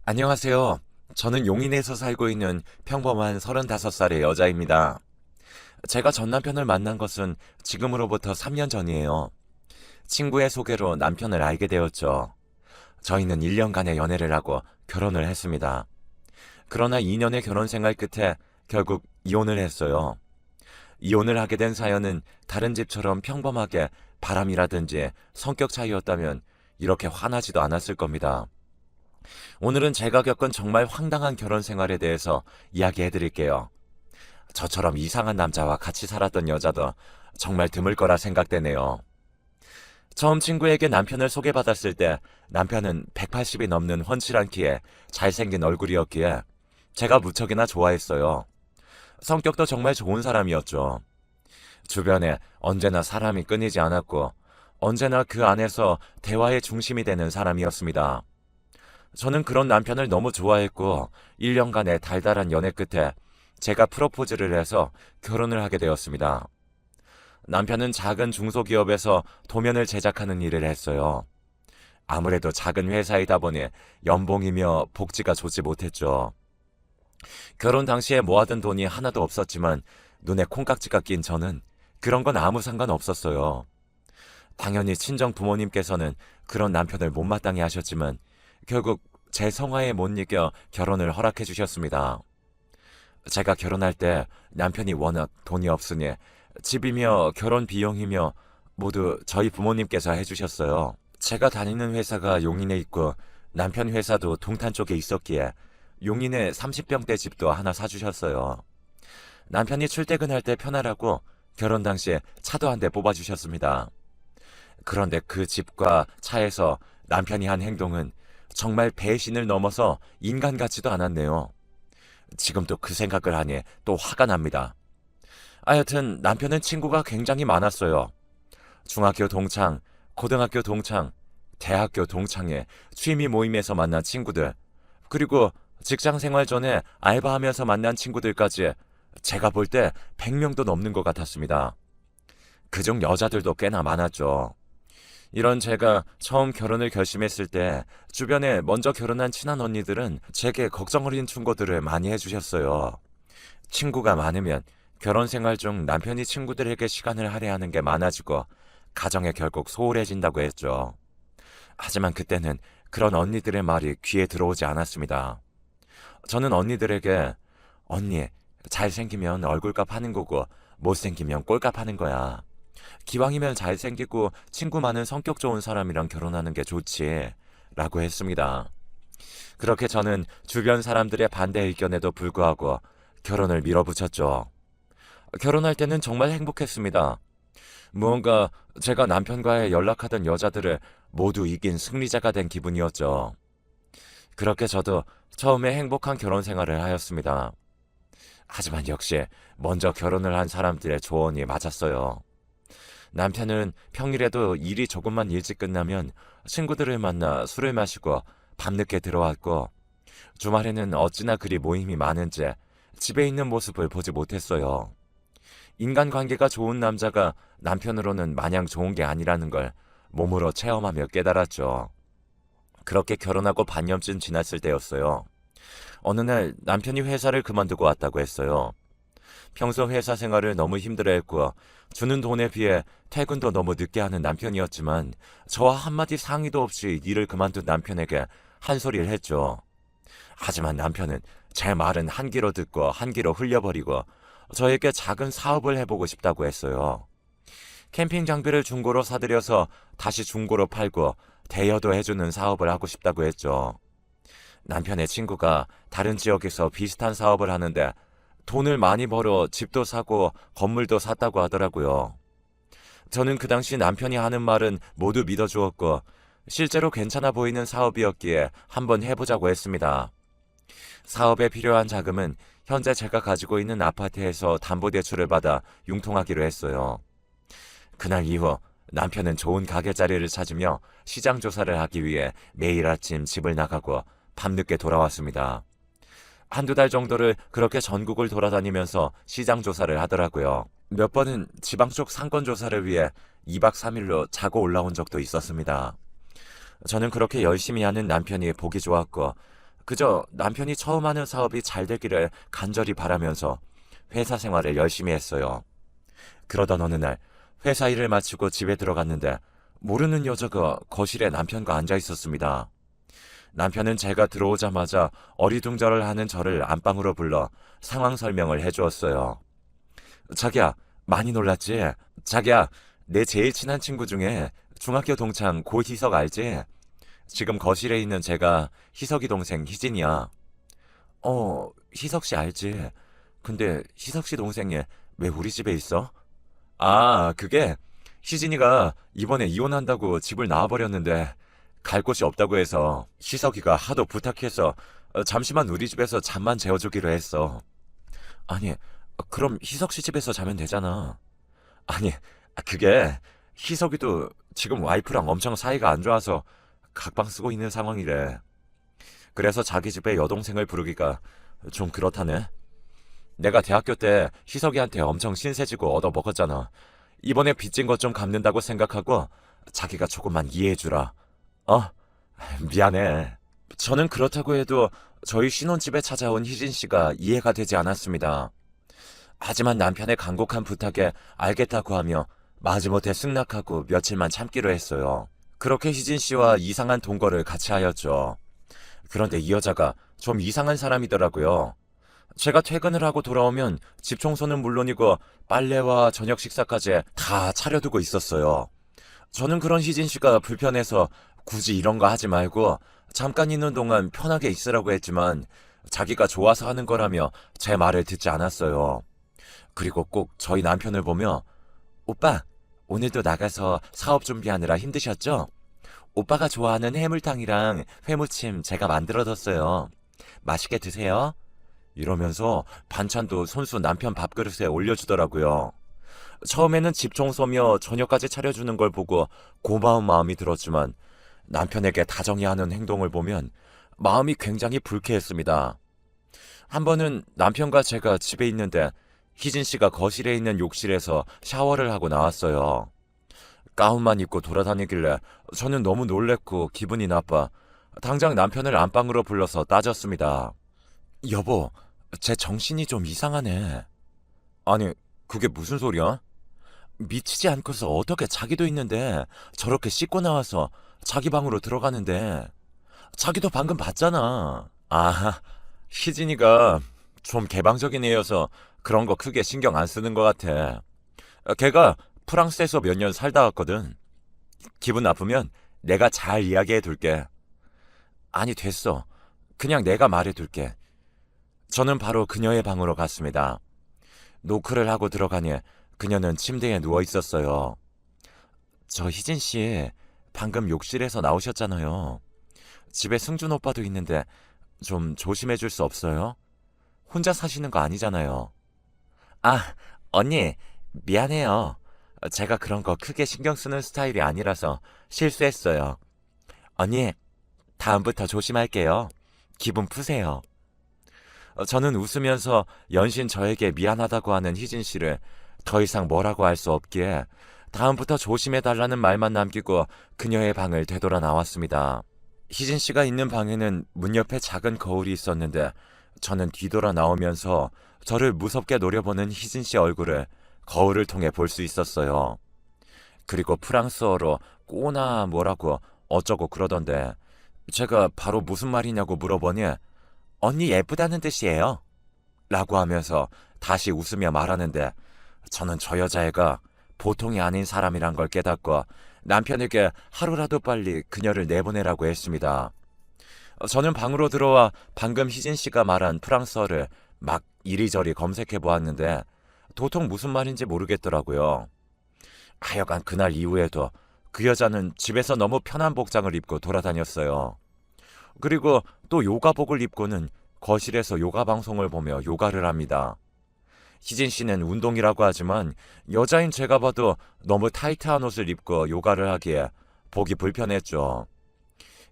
안녕하세요. 저는 용인에서 살고 있는 평범한 35살의 여자입니다. 제가 전 남편을 만난 것은 지금으로부터 3년 전이에요. 친구의 소개로 남편을 알게 되었죠. 저희는 1년간의 연애를 하고 결혼을 했습니다. 그러나 2년의 결혼 생활 끝에 결국 이혼을 했어요. 이혼을 하게 된 사연은 다른 집처럼 평범하게 바람이라든지 성격 차이였다면 이렇게 화나지도 않았을 겁니다. 오늘은 제가 겪은 정말 황당한 결혼 생활에 대해서 이야기해 드릴게요. 저처럼 이상한 남자와 같이 살았던 여자도 정말 드물 거라 생각되네요. 처음 친구에게 남편을 소개받았을 때 남편은 180이 넘는 훤칠한 키에 잘생긴 얼굴이었기에 제가 무척이나 좋아했어요. 성격도 정말 좋은 사람이었죠. 주변에 언제나 사람이 끊이지 않았고 언제나 그 안에서 대화의 중심이 되는 사람이었습니다. 저는 그런 남편을 너무 좋아했고 1년간의 달달한 연애 끝에 제가 프로포즈를 해서 결혼을 하게 되었습니다. 남편은 작은 중소기업에서 도면을 제작하는 일을 했어요. 아무래도 작은 회사이다 보니 연봉이며 복지가 좋지 못했죠. 결혼 당시에 모아둔 돈이 하나도 없었지만 눈에 콩깍지가 낀 저는 그런 건 아무 상관 없었어요. 당연히 친정 부모님께서는 그런 남편을 못마땅해 하셨지만 결국 제 성화에 못 이겨 결혼을 허락해 주셨습니다. 제가 결혼할 때 남편이 워낙 돈이 없으니 집이며 결혼 비용이며 모두 저희 부모님께서 해주셨어요. 제가 다니는 회사가 용인에 있고 남편 회사도 동탄 쪽에 있었기에 용인에 30평대 집도 하나 사주셨어요. 남편이 출퇴근할 때 편하라고 결혼 당시에 차도 한 대 뽑아주셨습니다. 그런데 그 집과 차에서 남편이 한 행동은 정말 배신을 넘어서 인간 같지도 않았네요. 지금도 그 생각을 하니 또 화가 납니다. 하여튼 남편은 친구가 굉장히 많았어요. 중학교 동창, 고등학교 동창, 대학교 동창회, 취미 모임에서 만난 친구들, 그리고 직장 생활 전에 알바하면서 만난 친구들까지 제가 볼 때 100명도 넘는 것 같았습니다. 그중 여자들도 꽤나 많았죠. 이런 제가 처음 결혼을 결심했을 때 주변에 먼저 결혼한 친한 언니들은 제게 걱정 어린 충고들을 많이 해주셨어요. 친구가 많으면 결혼 생활 중 남편이 친구들에게 시간을 할애하는 게 많아지고 가정에 결국 소홀해진다고 했죠. 하지만 그때는 그런 언니들의 말이 귀에 들어오지 않았습니다. 저는 언니들에게 언니, 잘생기면 얼굴값 하는 거고 못생기면 꼴값 하는 거야. 기왕이면 잘생기고 친구 많은 성격 좋은 사람이랑 결혼하는 게 좋지. 라고 했습니다. 그렇게 저는 주변 사람들의 반대 의견에도 불구하고 결혼을 밀어붙였죠. 결혼할 때는 정말 행복했습니다. 무언가 제가 남편과의 연락하던 여자들을 모두 이긴 승리자가 된 기분이었죠. 그렇게 저도 처음에 행복한 결혼 생활을 하였습니다. 하지만 역시 먼저 결혼을 한 사람들의 조언이 맞았어요. 남편은 평일에도 일이 조금만 일찍 끝나면 친구들을 만나 술을 마시고 밤늦게 들어왔고 주말에는 어찌나 그리 모임이 많은지 집에 있는 모습을 보지 못했어요. 인간관계가 좋은 남자가 남편으로는 마냥 좋은 게 아니라는 걸 몸으로 체험하며 깨달았죠. 그렇게 결혼하고 반년쯤 지났을 때였어요. 어느 날 남편이 회사를 그만두고 왔다고 했어요. 평소 회사 생활을 너무 힘들어했고 주는 돈에 비해 퇴근도 너무 늦게 하는 남편이었지만 저와 한마디 상의도 없이 일을 그만둔 남편에게 한 소리를 했죠. 하지만 남편은 제 말은 한 귀로 듣고 한 귀로 흘려버리고 저에게 작은 사업을 해보고 싶다고 했어요. 캠핑 장비를 중고로 사들여서 다시 중고로 팔고 대여도 해주는 사업을 하고 싶다고 했죠. 남편의 친구가 다른 지역에서 비슷한 사업을 하는데 돈을 많이 벌어 집도 사고 건물도 샀다고 하더라고요. 저는 그 당시 남편이 하는 말은 모두 믿어주었고 실제로 괜찮아 보이는 사업이었기에 한번 해보자고 했습니다. 사업에 필요한 자금은 현재 제가 가지고 있는 아파트에서 담보대출을 받아 융통하기로 했어요. 그날 이후 남편은 좋은 가게 자리를 찾으며 시장 조사를 하기 위해 매일 아침 집을 나가고 밤늦게 돌아왔습니다. 한두 달 정도를 그렇게 전국을 돌아다니면서 시장 조사를 하더라고요. 몇 번은 지방 쪽 상권 조사를 위해 2박 3일로 자고 올라온 적도 있었습니다. 저는 그렇게 열심히 하는 남편이 보기 좋았고 그저 남편이 처음 하는 사업이 잘 되기를 간절히 바라면서 회사 생활을 열심히 했어요. 그러던 어느 날 회사 일을 마치고 집에 들어갔는데 모르는 여자가 거실에 남편과 앉아 있었습니다. 남편은 제가 들어오자마자 어리둥절을 하는 저를 안방으로 불러 상황 설명을 해주었어요. 자기야, 많이 놀랐지? 자기야, 내 제일 친한 친구 중에 중학교 동창 고희석 알지? 지금 거실에 있는 제가 희석이 동생 희진이야. 희석 씨 알지? 근데 희석 씨 동생이 왜 우리 집에 있어? 아, 그게 희진이가 이번에 이혼한다고 집을 나와버렸는데 갈 곳이 없다고 해서 희석이가 하도 부탁해서 잠시만 우리 집에서 잠만 재워주기로 했어. 아니, 그럼 희석 씨 집에서 자면 되잖아. 아니, 그게 희석이도 지금 와이프랑 엄청 사이가 안 좋아서 각방 쓰고 있는 상황이래. 그래서 자기 집에 여동생을 부르기가 좀 그렇다네. 내가 대학교 때 희석이한테 엄청 신세지고 얻어먹었잖아. 이번에 빚진 것 좀 갚는다고 생각하고 자기가 조금만 이해해주라. 어? 미안해. 저는 그렇다고 해도 저희 신혼집에 찾아온 희진 씨가 이해가 되지 않았습니다. 하지만 남편의 간곡한 부탁에 알겠다고 하며 마지못해 승낙하고 며칠만 참기로 했어요. 그렇게 희진 씨와 이상한 동거를 같이 하였죠. 그런데 이 여자가 좀 이상한 사람이더라고요. 제가 퇴근을 하고 돌아오면 집 청소는 물론이고 빨래와 저녁 식사까지 다 차려두고 있었어요. 저는 그런 희진 씨가 불편해서 굳이 이런 거 하지 말고 잠깐 있는 동안 편하게 있으라고 했지만 자기가 좋아서 하는 거라며 제 말을 듣지 않았어요. 그리고 꼭 저희 남편을 보며 오빠, 오늘도 나가서 사업 준비하느라 힘드셨죠? 오빠가 좋아하는 해물탕이랑 회무침 제가 만들어뒀어요. 맛있게 드세요. 이러면서 반찬도 손수 남편 밥그릇에 올려주더라고요. 처음에는 집 청소며 저녁까지 차려주는 걸 보고 고마운 마음이 들었지만 남편에게 다정히 하는 행동을 보면 마음이 굉장히 불쾌했습니다. 한 번은 남편과 제가 집에 있는데 희진 씨가 거실에 있는 욕실에서 샤워를 하고 나왔어요. 가운만 입고 돌아다니길래 저는 너무 놀랬고 기분이 나빠 당장 남편을 안방으로 불러서 따졌습니다. 여보, 제 정신이 좀 이상하네. 아니, 그게 무슨 소리야? 미치지 않고서 어떻게 자기도 있는데 저렇게 씻고 나와서 자기 방으로 들어가는데 자기도 방금 봤잖아. 아, 희진이가 좀 개방적인 애여서 그런 거 크게 신경 안 쓰는 것 같아. 걔가 프랑스에서 몇 년 살다 왔거든. 기분 나쁘면 내가 잘 이야기해 둘게. 아니, 됐어. 그냥 내가 말해 둘게. 저는 바로 그녀의 방으로 갔습니다. 노크를 하고 들어가니 그녀는 침대에 누워 있었어요. 저 희진 씨, 방금 욕실에서 나오셨잖아요. 집에 승준 오빠도 있는데 좀 조심해 줄 수 없어요? 혼자 사시는 거 아니잖아요. 아, 언니, 미안해요. 제가 그런 거 크게 신경 쓰는 스타일이 아니라서 실수했어요. 언니, 다음부터 조심할게요. 기분 푸세요. 저는 웃으면서 연신 저에게 미안하다고 하는 희진 씨를 더 이상 뭐라고 할 수 없기에 다음부터 조심해달라는 말만 남기고 그녀의 방을 되돌아 나왔습니다. 희진 씨가 있는 방에는 문 옆에 작은 거울이 있었는데 저는 뒤돌아 나오면서 저를 무섭게 노려보는 희진 씨 얼굴을 거울을 통해 볼 수 있었어요. 그리고 프랑스어로 꼬나 뭐라고 어쩌고 그러던데 제가 바로 무슨 말이냐고 물어보니 언니 예쁘다는 뜻이에요. 라고 하면서 다시 웃으며 말하는데 저는 저 여자애가 보통이 아닌 사람이란 걸 깨닫고 남편에게 하루라도 빨리 그녀를 내보내라고 했습니다. 저는 방으로 들어와 방금 희진 씨가 말한 프랑스어를 막 이리저리 검색해 보았는데 도통 무슨 말인지 모르겠더라고요. 하여간 그날 이후에도 그 여자는 집에서 너무 편한 복장을 입고 돌아다녔어요. 그리고 또 요가복을 입고는 거실에서 요가 방송을 보며 요가를 합니다. 희진 씨는 운동이라고 하지만 여자인 제가 봐도 너무 타이트한 옷을 입고 요가를 하기에 보기 불편했죠.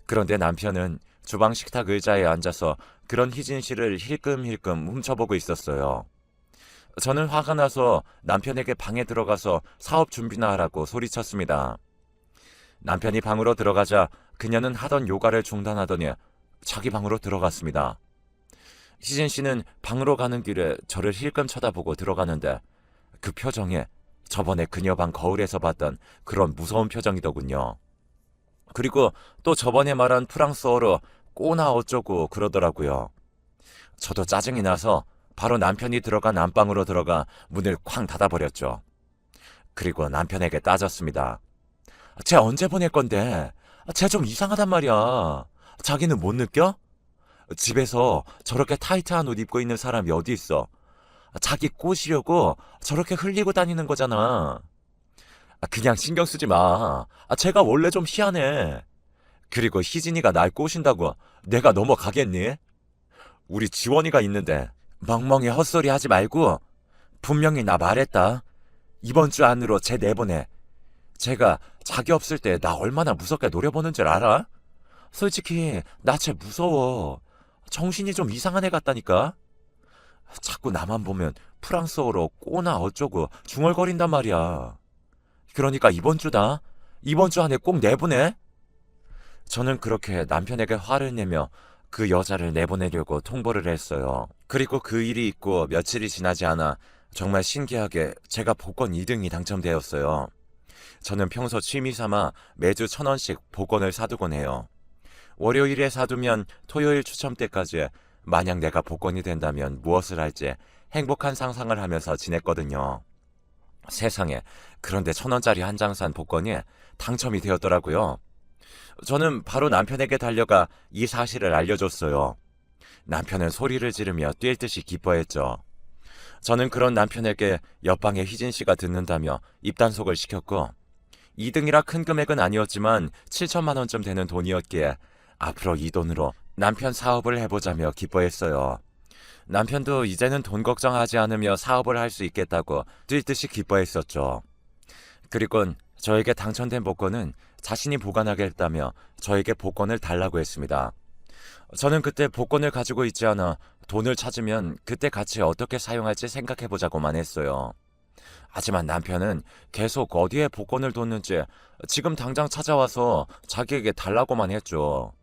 그런데 남편은 주방 식탁 의자에 앉아서 그런 희진 씨를 힐끔힐끔 훔쳐보고 있었어요. 저는 화가 나서 남편에게 방에 들어가서 사업 준비나 하라고 소리쳤습니다. 남편이 방으로 들어가자 그녀는 하던 요가를 중단하더니 자기 방으로 들어갔습니다. 희진 씨는 방으로 가는 길에 저를 힐끔 쳐다보고 들어가는데 그 표정에 저번에 그녀 방 거울에서 봤던 그런 무서운 표정이더군요. 그리고 또 저번에 말한 프랑스어로 꼬나 어쩌고 그러더라고요. 저도 짜증이 나서 바로 남편이 들어간 안방으로 들어가 문을 쾅 닫아버렸죠. 그리고 남편에게 따졌습니다. 쟤 언제 보낼 건데? 쟤 좀 이상하단 말이야. 자기는 못 느껴? 집에서 저렇게 타이트한 옷 입고 있는 사람이 어디 있어? 자기 꼬시려고 저렇게 흘리고 다니는 거잖아. 그냥 신경 쓰지 마. 쟤가 원래 좀 희한해. 그리고 희진이가 날 꼬신다고 내가 넘어가겠니? 우리 지원이가 있는데 멍멍이 헛소리 하지 말고 분명히 나 말했다. 이번 주 안으로 쟤 내보내. 쟤가 자기 없을 때 나 얼마나 무섭게 노려보는 줄 알아? 솔직히 나 쟤 무서워. 정신이 좀 이상한 애 같다니까. 자꾸 나만 보면 프랑스어로 꼬나 어쩌고 중얼거린단 말이야. 그러니까 이번 주다. 이번 주 안에 꼭 내보내. 저는 그렇게 남편에게 화를 내며 그 여자를 내보내려고 통보를 했어요. 그리고 그 일이 있고 며칠이 지나지 않아 정말 신기하게 제가 복권 2등이 당첨되었어요. 저는 평소 취미 삼아 매주 1,000원씩 복권을 사두곤 해요. 월요일에 사두면 토요일 추첨 때까지 만약 내가 복권이 된다면 무엇을 할지 행복한 상상을 하면서 지냈거든요. 세상에, 그런데 1,000원짜리 한 장 산 복권이 당첨이 되었더라고요. 저는 바로 남편에게 달려가 이 사실을 알려줬어요. 남편은 소리를 지르며 뛸 듯이 기뻐했죠. 저는 그런 남편에게 옆방의 희진 씨가 듣는다며 입단속을 시켰고 2등이라 큰 금액은 아니었지만 7천만 원쯤 되는 돈이었기에 앞으로 이 돈으로 남편 사업을 해보자며 기뻐했어요. 남편도 이제는 돈 걱정하지 않으며 사업을 할 수 있겠다고 뛸 듯이 기뻐했었죠. 그리곤 저에게 당첨된 복권은 자신이 보관하겠다며 저에게 복권을 달라고 했습니다. 저는 그때 복권을 가지고 있지 않아 돈을 찾으면 그때 같이 어떻게 사용할지 생각해보자고만 했어요. 하지만 남편은 계속 어디에 복권을 뒀는지 지금 당장 찾아와서 자기에게 달라고만 했죠.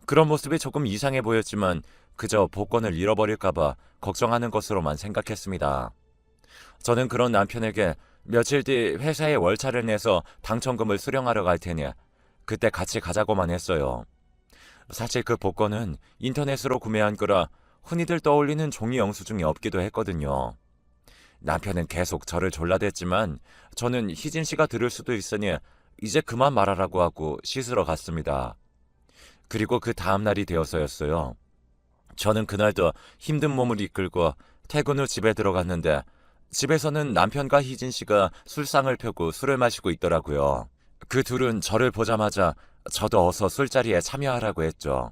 그런 모습이 조금 이상해 보였지만 그저 복권을 잃어버릴까봐 걱정하는 것으로만 생각했습니다. 저는 그런 남편에게 며칠 뒤 회사에 월차를 내서 당첨금을 수령하러 갈 테니 그때 같이 가자고만 했어요. 사실 그 복권은 인터넷으로 구매한 거라 흔히들 떠올리는 종이 영수증이 없기도 했거든요. 남편은 계속 저를 졸라댔지만 저는 희진 씨가 들을 수도 있으니 이제 그만 말하라고 하고 씻으러 갔습니다. 그리고 그 다음 날이 되어서였어요. 저는 그날도 힘든 몸을 이끌고 퇴근 후 집에 들어갔는데 집에서는 남편과 희진 씨가 술상을 펴고 술을 마시고 있더라고요. 그 둘은 저를 보자마자 저도 어서 술자리에 참여하라고 했죠.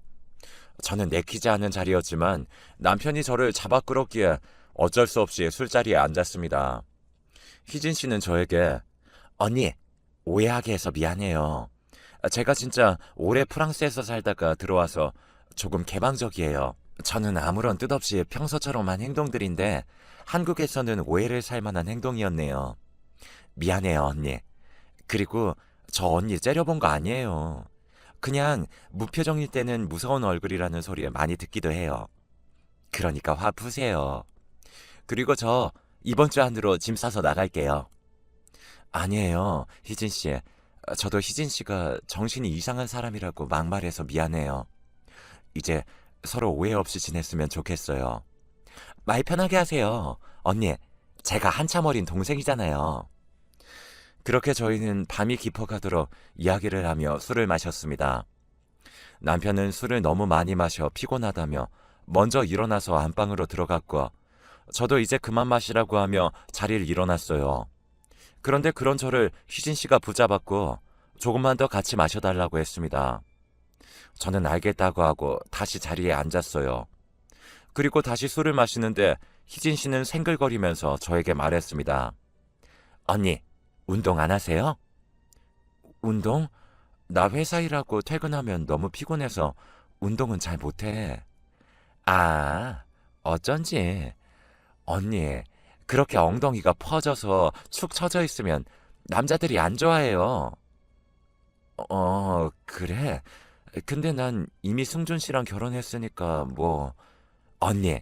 저는 내키지 않은 자리였지만 남편이 저를 잡아 끌었기에 어쩔 수 없이 술자리에 앉았습니다. 희진 씨는 저에게 언니, 오해하게 해서 미안해요. 제가 진짜 오래 프랑스에서 살다가 들어와서 조금 개방적이에요. 저는 아무런 뜻 없이 평소처럼 한 행동들인데 한국에서는 오해를 살 만한 행동이었네요. 미안해요, 언니. 그리고 저 언니 째려본 거 아니에요. 그냥 무표정일 때는 무서운 얼굴이라는 소리 많이 듣기도 해요. 그러니까 화 푸세요. 그리고 저 이번 주 안으로 짐 싸서 나갈게요. 아니에요, 희진 씨. 저도 희진 씨가 정신이 이상한 사람이라고 막말해서 미안해요. 이제 서로 오해 없이 지냈으면 좋겠어요. 말 편하게 하세요. 언니, 제가 한참 어린 동생이잖아요. 그렇게 저희는 밤이 깊어가도록 이야기를 하며 술을 마셨습니다. 남편은 술을 너무 많이 마셔 피곤하다며 먼저 일어나서 안방으로 들어갔고 저도 이제 그만 마시라고 하며 자리를 일어났어요. 그런데 그런 저를 희진 씨가 붙잡았고 조금만 더 같이 마셔달라고 했습니다. 저는 알겠다고 하고 다시 자리에 앉았어요. 그리고 다시 술을 마시는데 희진 씨는 생글거리면서 저에게 말했습니다. 언니, 운동 안 하세요? 운동? 나 회사 일하고 퇴근하면 너무 피곤해서 운동은 잘 못해. 아, 어쩐지. 언니, 그렇게 엉덩이가 퍼져서 축 처져 있으면 남자들이 안 좋아해요. 그래? 근데 난 이미 승준 씨랑 결혼했으니까 뭐. 언니,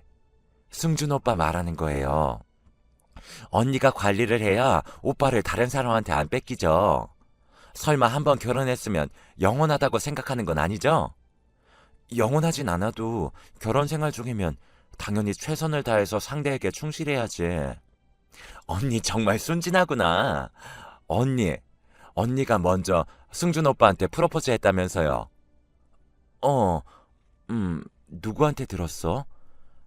승준 오빠 말하는 거예요. 언니가 관리를 해야 오빠를 다른 사람한테 안 뺏기죠. 설마 한번 결혼했으면 영원하다고 생각하는 건 아니죠? 영원하진 않아도 결혼 생활 중이면 당연히 최선을 다해서 상대에게 충실해야지. 언니 정말 순진하구나. 언니, 언니가 먼저 승준 오빠한테 프로포즈 했다면서요. 어, 누구한테 들었어?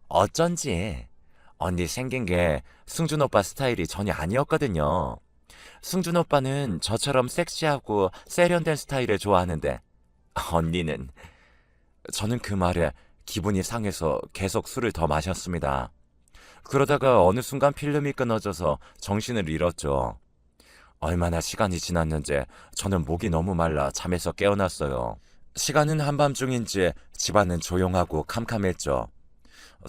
어쩐지. 언니 생긴 게 승준 오빠 스타일이 전혀 아니었거든요. 승준 오빠는 저처럼 섹시하고 세련된 스타일을 좋아하는데, 언니는. 저는 그 말에 기분이 상해서 계속 술을 더 마셨습니다. 그러다가 어느 순간 필름이 끊어져서 정신을 잃었죠. 얼마나 시간이 지났는지 저는 목이 너무 말라 잠에서 깨어났어요. 시간은 한밤중인지 집안은 조용하고 캄캄했죠.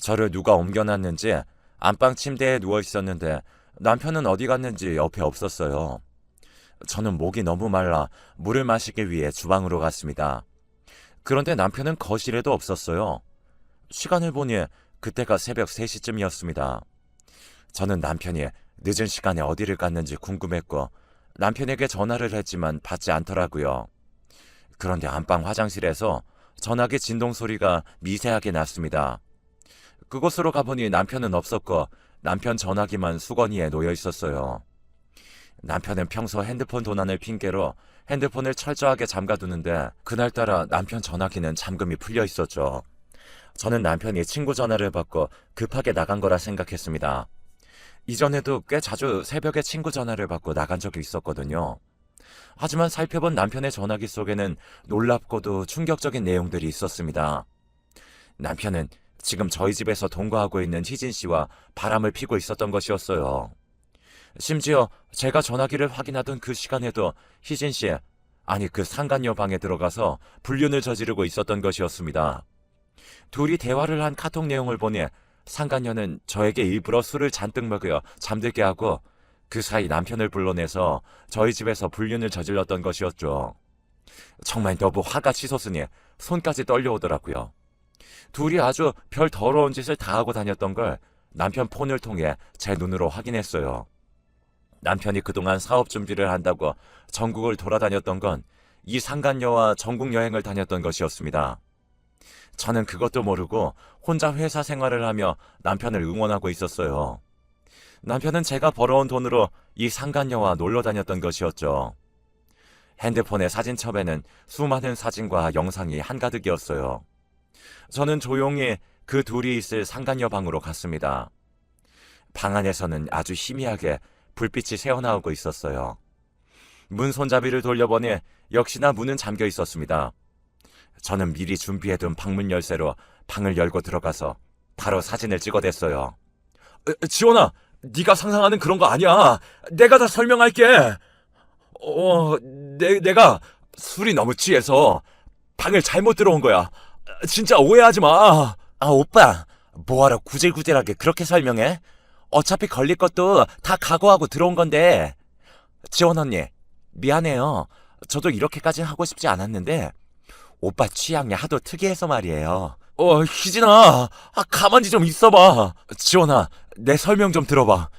저를 누가 옮겨놨는지 안방 침대에 누워 있었는데 남편은 어디 갔는지 옆에 없었어요. 저는 목이 너무 말라 물을 마시기 위해 주방으로 갔습니다. 그런데 남편은 거실에도 없었어요. 시간을 보니 그때가 새벽 3시쯤이었습니다. 저는 남편이 늦은 시간에 어디를 갔는지 궁금했고 남편에게 전화를 했지만 받지 않더라고요. 그런데 안방 화장실에서 전화기 진동 소리가 미세하게 났습니다. 그곳으로 가보니 남편은 없었고 남편 전화기만 수건위에 놓여 있었어요. 남편은 평소 핸드폰 도난을 핑계로 핸드폰을 철저하게 잠가두는데 그날따라 남편 전화기는 잠금이 풀려 있었죠. 저는 남편이 친구 전화를 받고 급하게 나간 거라 생각했습니다. 이전에도 꽤 자주 새벽에 친구 전화를 받고 나간 적이 있었거든요. 하지만 살펴본 남편의 전화기 속에는 놀랍고도 충격적인 내용들이 있었습니다. 남편은 지금 저희 집에서 동거하고 있는 희진 씨와 바람을 피고 있었던 것이었어요. 심지어 제가 전화기를 확인하던 그 시간에도 희진 씨, 아니 그 상간녀 방에 들어가서 불륜을 저지르고 있었던 것이었습니다. 둘이 대화를 한 카톡 내용을 보니 상간녀는 저에게 일부러 술을 잔뜩 먹여 잠들게 하고 그 사이 남편을 불러내서 저희 집에서 불륜을 저질렀던 것이었죠. 정말 너무 화가 치솟으니 손까지 떨려오더라고요. 둘이 아주 별 더러운 짓을 다 하고 다녔던 걸 남편 폰을 통해 제 눈으로 확인했어요. 남편이 그동안 사업 준비를 한다고 전국을 돌아다녔던 건 이 상간녀와 전국 여행을 다녔던 것이었습니다. 저는 그것도 모르고 혼자 회사 생활을 하며 남편을 응원하고 있었어요. 남편은 제가 벌어온 돈으로 이 상간녀와 놀러 다녔던 것이었죠. 핸드폰의 사진첩에는 수많은 사진과 영상이 한가득이었어요. 저는 조용히 그 둘이 있을 상간녀 방으로 갔습니다. 방 안에서는 아주 희미하게 불빛이 새어나오고 있었어요. 문 손잡이를 돌려보니 역시나 문은 잠겨 있었습니다. 저는 미리 준비해둔 방문 열쇠로 방을 열고 들어가서 바로 사진을 찍어댔어요. 지원아, 네가 상상하는 그런 거 아니야. 내가 다 설명할게. 내가 술이 너무 취해서 방을 잘못 들어온 거야. 진짜 오해하지 마. 아, 오빠, 뭐하러 구질구질하게 그렇게 설명해? 어차피 걸릴 것도 다 각오하고 들어온 건데. 지원 언니, 미안해요. 저도 이렇게까지 하고 싶지 않았는데 오빠 취향이 하도 특이해서 말이에요. 희진아, 가만히 좀 있어봐. 지원아, 내 설명 좀 들어봐.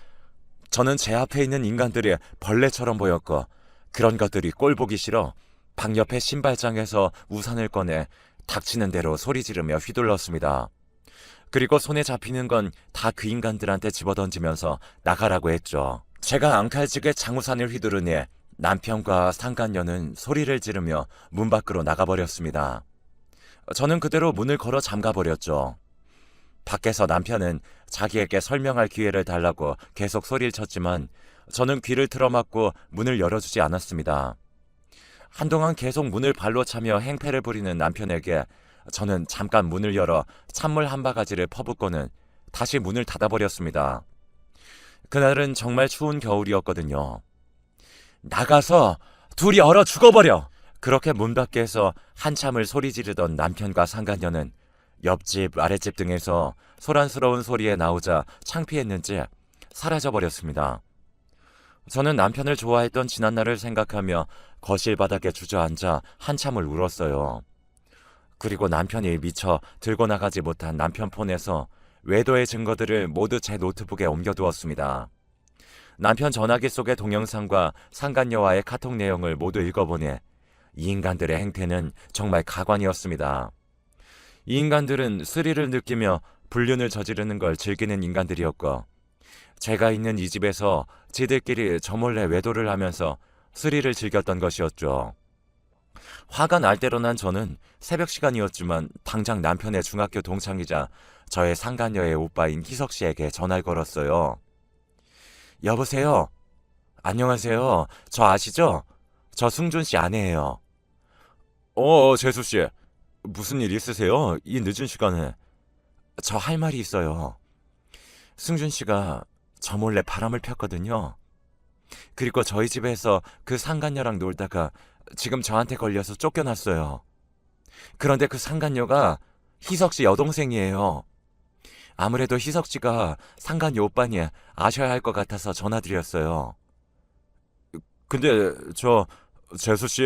저는 제 앞에 있는 인간들이 벌레처럼 보였고 그런 것들이 꼴 보기 싫어 방 옆에 신발장에서 우산을 꺼내 닥치는 대로 소리 지르며 휘둘렀습니다. 그리고 손에 잡히는 건 다 그 인간들한테 집어던지면서 나가라고 했죠. 제가 앙칼지게 장우산을 휘두르니 남편과 상간녀는 소리를 지르며 문 밖으로 나가버렸습니다. 저는 그대로 문을 걸어 잠가버렸죠. 밖에서 남편은 자기에게 설명할 기회를 달라고 계속 소리를 쳤지만 저는 귀를 틀어막고 문을 열어주지 않았습니다. 한동안 계속 문을 발로 차며 행패를 부리는 남편에게 저는 잠깐 문을 열어 찬물 한 바가지를 퍼붓고는 다시 문을 닫아버렸습니다. 그날은 정말 추운 겨울이었거든요. 나가서 둘이 얼어 죽어버려! 그렇게 문 밖에서 한참을 소리 지르던 남편과 상간녀는 옆집, 아랫집 등에서 소란스러운 소리에 나오자 창피했는지 사라져버렸습니다. 저는 남편을 좋아했던 지난날을 생각하며 거실 바닥에 주저앉아 한참을 울었어요. 그리고 남편이 미처 들고 나가지 못한 남편 폰에서 외도의 증거들을 모두 제 노트북에 옮겨두었습니다. 남편 전화기 속의 동영상과 상간녀와의 카톡 내용을 모두 읽어보니 이 인간들의 행태는 정말 가관이었습니다. 이 인간들은 스릴을 느끼며 불륜을 저지르는 걸 즐기는 인간들이었고, 제가 있는 이 집에서 지들끼리 저 몰래 외도를 하면서 스릴을 즐겼던 것이었죠. 화가 날 대로 난 저는 새벽 시간이었지만 당장 남편의 중학교 동창이자 저의 상간녀의 오빠인 희석 씨에게 전화를 걸었어요. 여보세요? 안녕하세요. 저 아시죠? 저 승준 씨 아내예요. 재수 씨. 무슨 일 있으세요? 이 늦은 시간에. 저 할 말이 있어요. 승준 씨가 저 몰래 바람을 폈거든요. 그리고 저희 집에서 그 상간녀랑 놀다가 지금 저한테 걸려서 쫓겨났어요. 그런데 그 상간녀가 희석 씨 여동생이에요. 아무래도 희석 씨가 상간녀 오빠니 아셔야 할 것 같아서 전화드렸어요. 근데 재수 씨,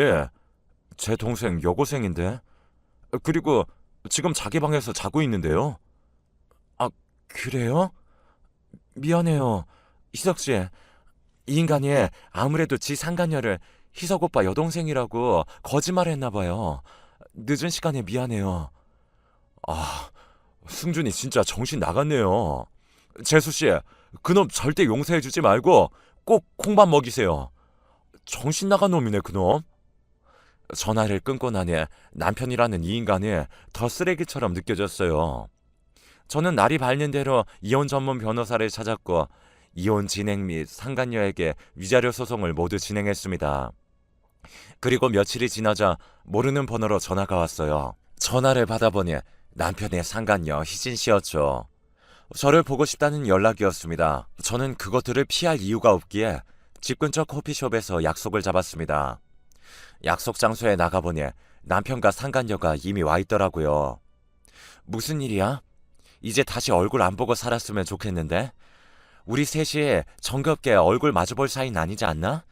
제 동생 여고생인데. 그리고 지금 자기 방에서 자고 있는데요. 아, 그래요? 미안해요. 희석 씨, 이 인간이 아무래도 지 상간녀를 희석 오빠 여동생이라고 거짓말했나 봐요. 늦은 시간에 미안해요. 아, 승준이 진짜 정신 나갔네요. 재수 씨, 그놈 절대 용서해주지 말고 꼭 콩밥 먹이세요. 정신 나간 놈이네, 그놈. 전화를 끊고 나니 남편이라는 이 인간이 더 쓰레기처럼 느껴졌어요. 저는 날이 밝는 대로 이혼 전문 변호사를 찾았고 이혼 진행 및 상간녀에게 위자료 소송을 모두 진행했습니다. 그리고 며칠이 지나자 모르는 번호로 전화가 왔어요. 전화를 받아보니 남편의 상간녀 희진 씨였죠. 저를 보고 싶다는 연락이었습니다. 저는 그것들을 피할 이유가 없기에 집 근처 커피숍에서 약속을 잡았습니다. 약속 장소에 나가보니 남편과 상간녀가 이미 와 있더라고요. 무슨 일이야? 이제 다시 얼굴 안 보고 살았으면 좋겠는데? 우리 셋이 정겹게 얼굴 마주볼 사이는 아니지 않나?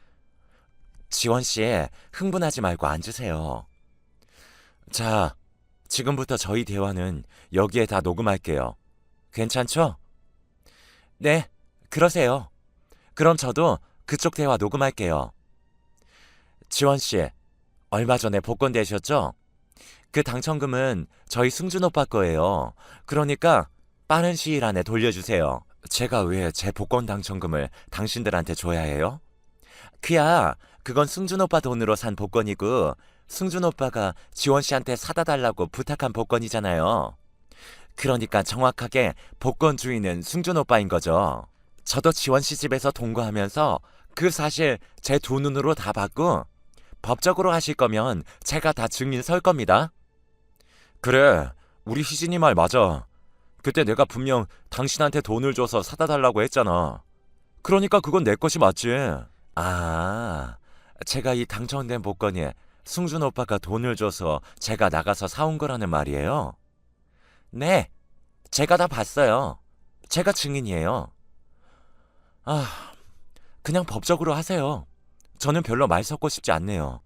지원씨, 흥분하지 말고 앉으세요. 자, 지금부터 저희 대화는 여기에 다 녹음할게요. 괜찮죠? 네, 그러세요. 그럼 저도 그쪽 대화 녹음할게요. 지원씨, 얼마 전에 복권 되셨죠? 그 당첨금은 저희 승준 오빠 거예요. 그러니까 빠른 시일 안에 돌려주세요. 제가 왜 제 복권 당첨금을 당신들한테 줘야 해요? 그건 승준 오빠 돈으로 산 복권이고 승준 오빠가 지원 씨한테 사다 달라고 부탁한 복권이잖아요. 그러니까 정확하게 복권 주인은 승준 오빠인 거죠. 저도 지원 씨 집에서 동거하면서 그 사실 제 두 눈으로 다 봤고 법적으로 하실 거면 제가 다 증인 설 겁니다. 그래, 우리 희진이 말 맞아. 그때 내가 분명 당신한테 돈을 줘서 사다 달라고 했잖아. 그러니까 그건 내 것이 맞지. 아, 제가 이 당첨된 복권이 승준 오빠가 돈을 줘서 제가 나가서 사온 거라는 말이에요? 네, 제가 다 봤어요. 제가 증인이에요. 그냥 법적으로 하세요. 저는 별로 말 섞고 싶지 않네요.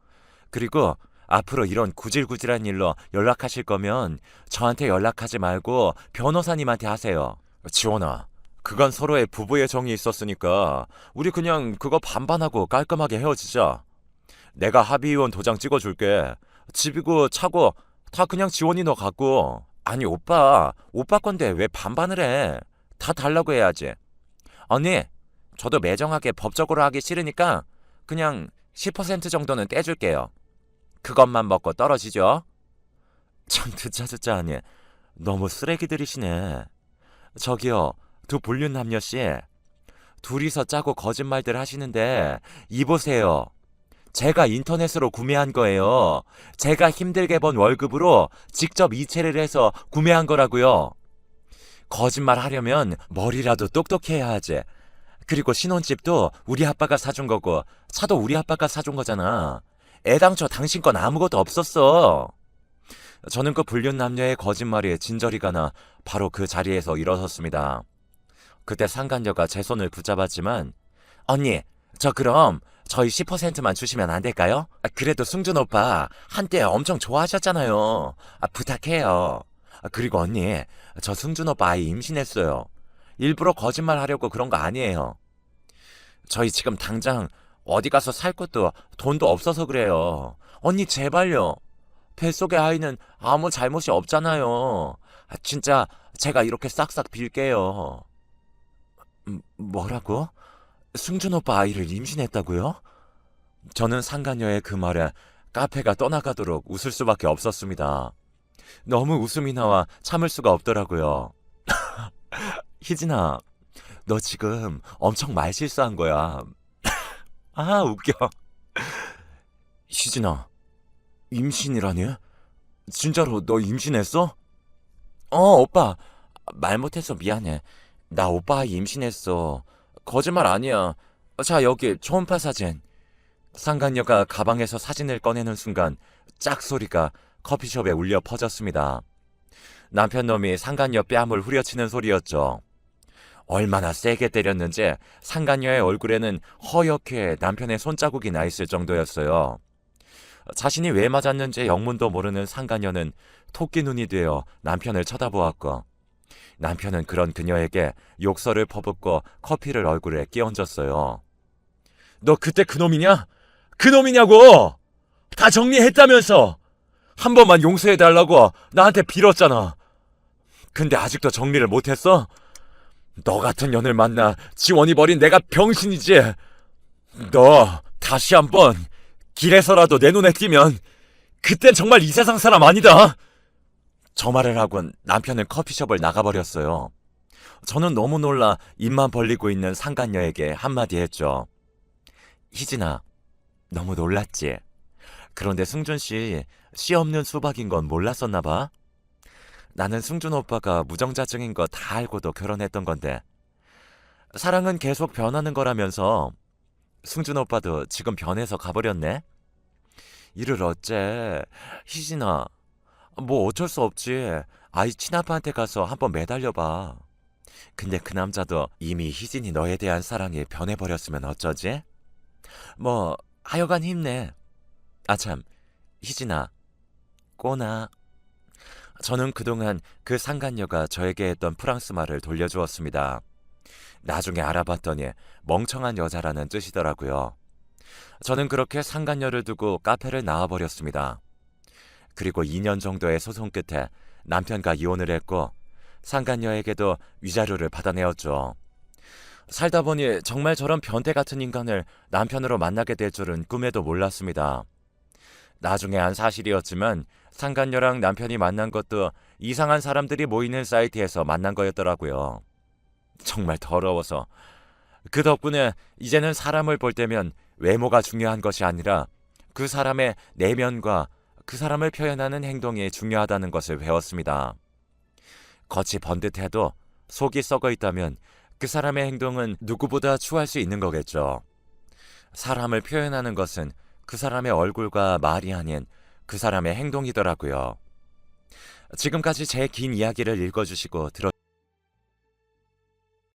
그리고 앞으로 이런 구질구질한 일로 연락하실 거면 저한테 연락하지 말고 변호사님한테 하세요. 지원아, 그간 서로의 부부의 정이 있었으니까 우리 그냥 그거 반반하고 깔끔하게 헤어지자. 내가 합의이혼 도장 찍어줄게. 집이고 차고 다 그냥 지원이 너 갖고. 아니 오빠 건데 왜 반반을 해? 다 달라고 해야지. 언니, 저도 매정하게 법적으로 하기 싫으니까 그냥 10% 정도는 떼줄게요. 그것만 먹고 떨어지죠. 참 듣자 하니 너무 쓰레기들이시네. 저기요, 두 불륜 남녀씨, 둘이서 짜고 거짓말들 하시는데 이보세요. 제가 인터넷으로 구매한 거예요. 제가 힘들게 번 월급으로 직접 이체를 해서 구매한 거라고요. 거짓말 하려면 머리라도 똑똑해야 하지. 그리고 신혼집도 우리 아빠가 사준 거고 차도 우리 아빠가 사준 거잖아. 애당초 당신 건 아무것도 없었어. 저는 그 불륜 남녀의 거짓말에 진저리가 나 바로 그 자리에서 일어섰습니다. 그때 상간녀가 제 손을 붙잡았지만 언니, 저 그럼 저희 10%만 주시면 안 될까요? 그래도 승준 오빠 한때 엄청 좋아하셨잖아요. 부탁해요. 그리고 언니, 저 승준 오빠 아이 임신했어요. 일부러 거짓말 하려고 그런 거 아니에요. 저희 지금 당장 어디 가서 살 것도 돈도 없어서 그래요. 언니 제발요. 뱃속의 아이는 아무 잘못이 없잖아요. 진짜 제가 이렇게 싹싹 빌게요. 뭐라고? 승준 오빠 아이를 임신했다고요? 저는 상간녀의 그 말에 카페가 떠나가도록 웃을 수밖에 없었습니다. 너무 웃음이 나와 참을 수가 없더라고요. 희진아, 너 지금 엄청 말 실수한 거야. 웃겨. 희진아, 임신이라니? 진짜로 너 임신했어? 오빠. 말 못해서 미안해. 나 오빠 아이 임신했어. 거짓말 아니야. 자, 여기 초음파 사진. 상간녀가 가방에서 사진을 꺼내는 순간 짝 소리가 커피숍에 울려 퍼졌습니다. 남편 놈이 상간녀 뺨을 후려치는 소리였죠. 얼마나 세게 때렸는지 상간녀의 얼굴에는 허옇게 남편의 손자국이 나 있을 정도였어요. 자신이 왜 맞았는지 영문도 모르는 상간녀는 토끼 눈이 되어 남편을 쳐다보았고, 남편은 그런 그녀에게 욕설을 퍼붓고 커피를 얼굴에 끼얹었어요. 너 그때 그놈이냐? 그놈이냐고! 다 정리했다면서! 한 번만 용서해달라고 나한테 빌었잖아. 근데 아직도 정리를 못했어? 너 같은 년을 만나 지원이 버린 내가 병신이지. 너 다시 한번 길에서라도 내 눈에 띄면 그땐 정말 이 세상 사람 아니다. 저 말을 하곤 남편은 커피숍을 나가버렸어요. 저는 너무 놀라 입만 벌리고 있는 상간녀에게 한마디 했죠. 희진아, 너무 놀랐지? 그런데 승준 씨 없는 수박인 건 몰랐었나 봐. 나는 승준 오빠가 무정자증인 거 다 알고도 결혼했던 건데, 사랑은 계속 변하는 거라면서 승준 오빠도 지금 변해서 가버렸네. 이를 어째. 희진아, 뭐 어쩔 수 없지. 아이 친아빠한테 가서 한번 매달려봐. 근데 그 남자도 이미 희진이 너에 대한 사랑에 변해버렸으면 어쩌지? 뭐 하여간 힘내. 참, 희진아, 꼬나. 저는 그동안 그 상간녀가 저에게 했던 프랑스 말을 돌려주었습니다. 나중에 알아봤더니 멍청한 여자라는 뜻이더라고요. 저는 그렇게 상간녀를 두고 카페를 나와버렸습니다. 그리고 2년 정도의 소송 끝에 남편과 이혼을 했고, 상간녀에게도 위자료를 받아내었죠. 살다 보니 정말 저런 변태 같은 인간을 남편으로 만나게 될 줄은 꿈에도 몰랐습니다. 나중에 안 사실이었지만 상간녀랑 남편이 만난 것도 이상한 사람들이 모이는 사이트에서 만난 거였더라고요. 정말 더러워서. 그 덕분에 이제는 사람을 볼 때면 외모가 중요한 것이 아니라 그 사람의 내면과 그 사람을 표현하는 행동이 중요하다는 것을 배웠습니다. 겉이 번듯해도 속이 썩어 있다면 그 사람의 행동은 누구보다 추할 수 있는 거겠죠. 사람을 표현하는 것은 그 사람의 얼굴과 말이 아닌 그 사람의 행동이더라고요. 지금까지 제 긴 이야기를 읽어주시고